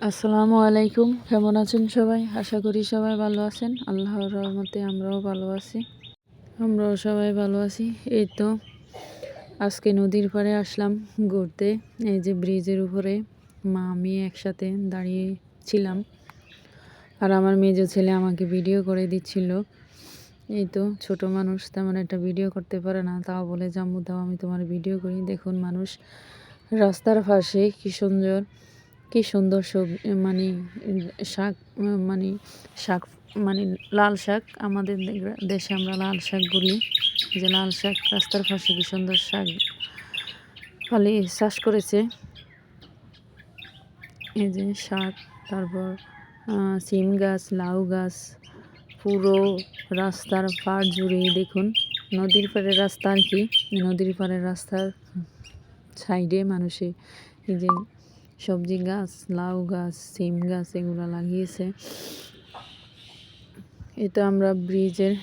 আসসালামু আলাইকুম। কেমন আছেন সবাই? আশা করি সবাই ভালো আছেন। আল্লাহর রহমতে আমরাও ভালো আছি। এই তো আজকে নদীর পাড়ে আসলাম ঘুরতে। এই যে ব্রিজের উপরে আমি একসাথে দাঁড়িয়ে ছিলাম, আর আমার মেজো ছেলে আমাকে ভিডিও করে দিচ্ছিল। এই তো ছোট মানুষ তেমন একটা ভিডিও করতে পারে না, তাও বলে আম্মু দাও আমি তোমার ভিডিও করি। দেখুন মানুষ রাস্তার পাশে কি সুন্দর মানে শাক, মানে শাক, মানে লাল শাক। আমাদের দেশে আমরা লাল শাক বলি, যে লাল শাক রাস্তার পাশে কি সুন্দর শাক খালি চাষ করেছে। এই যে শাক, তারপর সিম গাছ, লাউ গাছ, পুরো রাস্তার পাড় জুড়েই দেখুন। নদীর পাড়ের রাস্তা আর কি, নদীর পাড়ের রাস্তার সাইডে মানুষে এই যে সবজি গাছ, লাউ গাছ, সিম গাছ এগুলো লাগিয়েছে। এটা আমরা ব্রিজের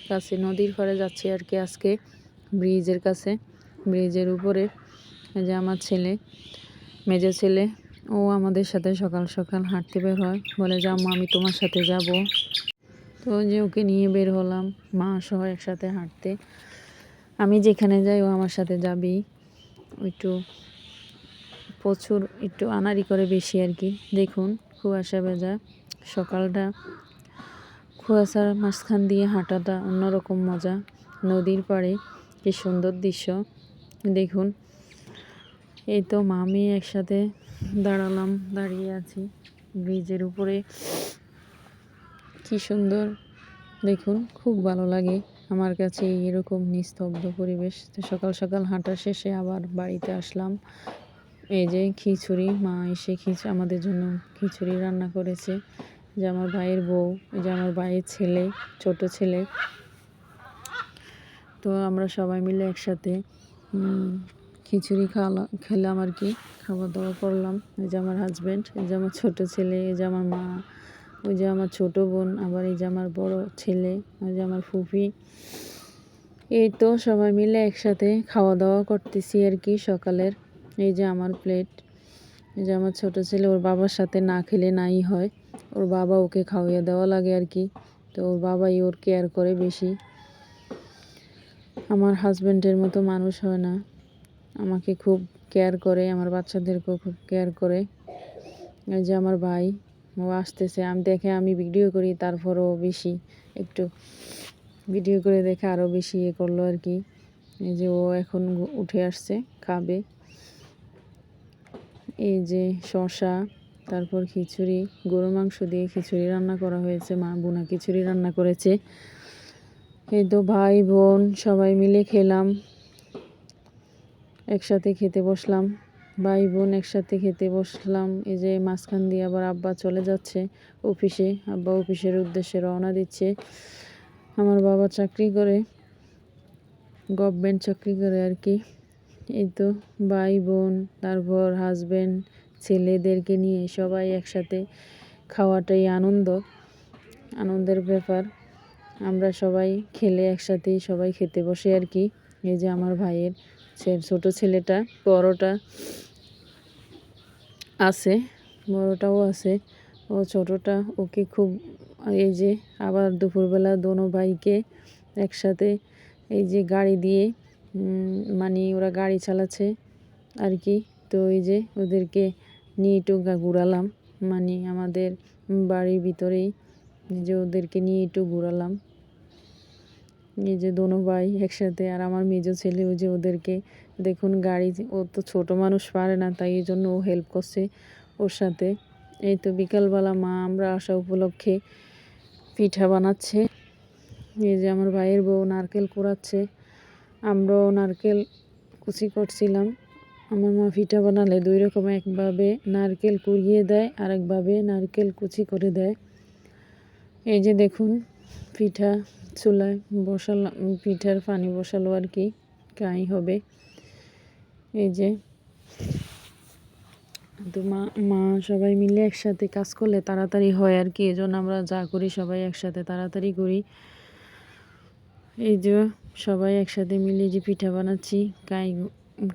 কাছে নদীর পাড়ে যাচ্ছি আর কি আজকে। ব্রিজের কাছে, ব্রিজের উপরে এই যে আমার ছেলে, মেজো ছেলে, ও আমাদের সাথে সকাল সকাল হাঁটতে বের হয়, বলে যে আম্মু আমি তোমার সাথে যাব। তো যে ওকে নিয়ে বের হলাম মা সহ একসাথে হাঁটতে। আমি যেখানে যাই ও আমার সাথে যাবেই। একটু আনাড়ি করে বেশি আর কি। দেখুন কুয়াশা ভেজা সকালটা, কুয়াশার মাঝখান দিয়ে হাঁটাটা অন্যরকম মজা। নদীর পাড়ে কি সুন্দর দৃশ্য দেখুন। এই তো মামি একসাথে দাঁড়িয়ে আছি ব্রিজের উপরে। কি সুন্দর দেখুন, খুব ভালো লাগে আমার কাছে এরকম নিস্তব্ধ পরিবেশ। তো সকাল সকাল হাঁটা শেষে আবার বাড়িতে আসলাম। এই যে খিচুড়ি, মা এসে আমাদের জন্য খিচুড়ি রান্না করেছে। যে আমার ভাইয়ের বউ, এই যে আমার ভাইয়ের ছেলে, ছোট ছেলে। তো আমরা সবাই মিলে একসাথে খিচুড়ি খেলাম আর কি, খাওয়া দাওয়া করলাম। এই যে আমার হাজব্যান্ড, এই যে আমার ছোট ছেলে, এই যে আমার মা, ওই যে আমার ছোট বোন, আবার এই যে আমার বড় ছেলে, ওই যে আমার ফুফি। এই তো সবাই মিলে একসাথে খাওয়া দাওয়া করতেছি আর কি সকালের। এই যে আমার প্লেট, এই যে আমার ছোট ছেলে, ওর বাবার সাথে না খেলে নাই হয়, ওর বাবা ওকে খাওয়াইয়া দেওয়া লাগে আর কি। তো ওর বাবাই ওর কেয়ার করে বেশি। আমার হাজব্যান্ডের মতো মানুষ হয় না, আমাকে খুব কেয়ার করে, আমার বাচ্চাদেরকেও খুব কেয়ার করে। এই যে আমার ভাই, ও আসতেছে, আমি ভিডিও করি, তারপরও বেশি একটু ভিডিও করে দেখে আরও বেশি করলো আর কি। এই যে ও এখন উঠে আসছে, খাবে। এই যে শসা, তারপর খিচুড়ি, গরু মাংস দিয়ে খিচুড়ি রান্না করা হয়েছে, মা বোনা খিচুড়ি রান্না করেছে। এই তো ভাই বোন সবাই মিলে খেলাম, একসাথে খেতে বসলাম, ভাই বোন একসাথে খেতে বসলাম। এই যে মাঝখান দিয়ে আবার আব্বা চলে যাচ্ছে অফিসে, আব্বা অফিসের উদ্দেশ্যে রওনা দিচ্ছে। আমার বাবা চাকরি করে, গভর্নমেন্ট চাকরি করে আর কি। এই তো ভাই বোন, তারপর হাজব্যান্ড, ছেলেদেরকে নিয়ে সবাই একসাথে খাওয়াটাই আনন্দের ব্যাপার। আমরা সবাই খেলে একসাথেই সবাই খেতে বসে আর কি। এই যে আমার ভাইয়ের ছোট ছেলেটা, বড়টাও আছে, ও ছোটটা ওকে খুব, এই যে আবার দুপুরবেলা দোনো ভাইকে একসাথে এই যে গাড়ি দিয়ে, মানে ওরা গাড়ি চালাচ্ছে আর কি। তো এই যে ওদেরকে নিয়ে একটু ঘুরালাম, মানে আমাদের বাড়ির ভিতরেই, যে ওদেরকে নিয়ে একটু ঘুরালাম। এই যে দোনো ভাই একসাথে, আর আমার মেজো ছেলে, ওই যে ওদেরকে দেখুন গাড়ি, ও তো ছোটো মানুষ পারে না, তাই এই জন্য ও হেল্প করছে ওর সাথে। এই তো বিকালবেলা মা আমরা আসা উপলক্ষে পিঠা বানাচ্ছে। এই যে আমার ভাইয়ের বউ নারকেল কুড়াচ্ছে, আমরাও নারকেল কুচি করছিলাম। আমার মা পিঠা বানালে দুই রকম, একভাবে নারকেল কুড়িয়ে দেয়, আরেকভাবে নারকেল কুচি করে দেয়। এই যে দেখুন পিঠা চুলায় বসালাম, পিঠার পানি বসালো আর কি, কাই হবে। এই যে তো মা সবাই মিলে একসাথে কাজ করলে তাড়াতাড়ি হয় আর কি, এজন্য আমরা যা করি সবাই একসাথে তাড়াতাড়ি করি। এই যে সবাই একসাথে মিলে যে পিঠা বানাচ্ছি,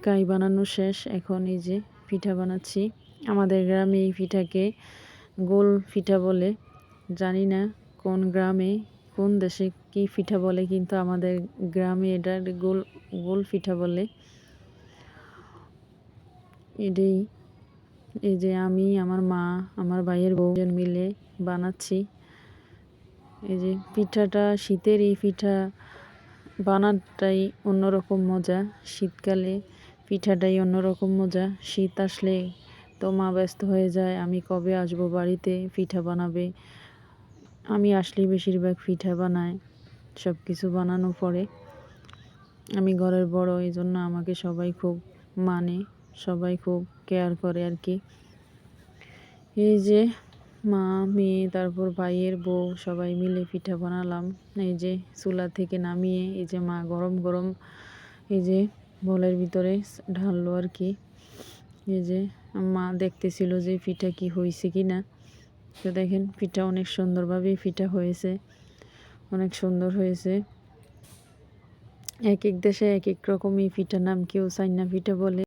কাই বানানো শেষ, এখন এই যে পিঠা বানাচ্ছি। আমাদের গ্রামে এই পিঠাকে গোল পিঠা বলে। জানি না কোন গ্রামে কোন দেশে কি পিঠা বলে, কিন্তু আমাদের গ্রামে এটা গোল গোল পিঠা বলে। এটাই এই যে আমি, আমার মা, আমার ভাইয়ের বউ মিলে বানাচ্ছি। এই যে পিঠাটা, শীতের এই পিঠা বানাটাই অন্যরকম মজা। শীতকালে পিঠাটাই অন্যরকম মজা। শীত আসলে তো মা ব্যস্ত হয়ে যায়, আমি কবে আসবো বাড়িতে, পিঠা বানাবে। আমি আসলেই বেশিরভাগ পিঠা বানাই। সব কিছু বানানো পরে আমি ঘরের বড়, এই জন্য আমাকে সবাই খুব মানে, সবাই খুব কেয়ার করে আর কি। এই যে মা, মেয়ে, তারপর ভাইয়ের বউ সবাই মিলে পিঠা বানালাম। এই যে চুলা থেকে নামিয়ে এই যে মা গরম গরম এই যে বলের ভিতরে ঢাললো আর কি। এই যে মা দেখতেছিল যে পিঠা কি হয়েছে কি না। তো দেখেন পিঠা অনেক সুন্দরভাবে পিঠা হয়েছে, অনেক সুন্দর হয়েছে। এক এক দেশে এক এক রকমই পিঠা নাম, কেউ চাইনা পিঠা বলে।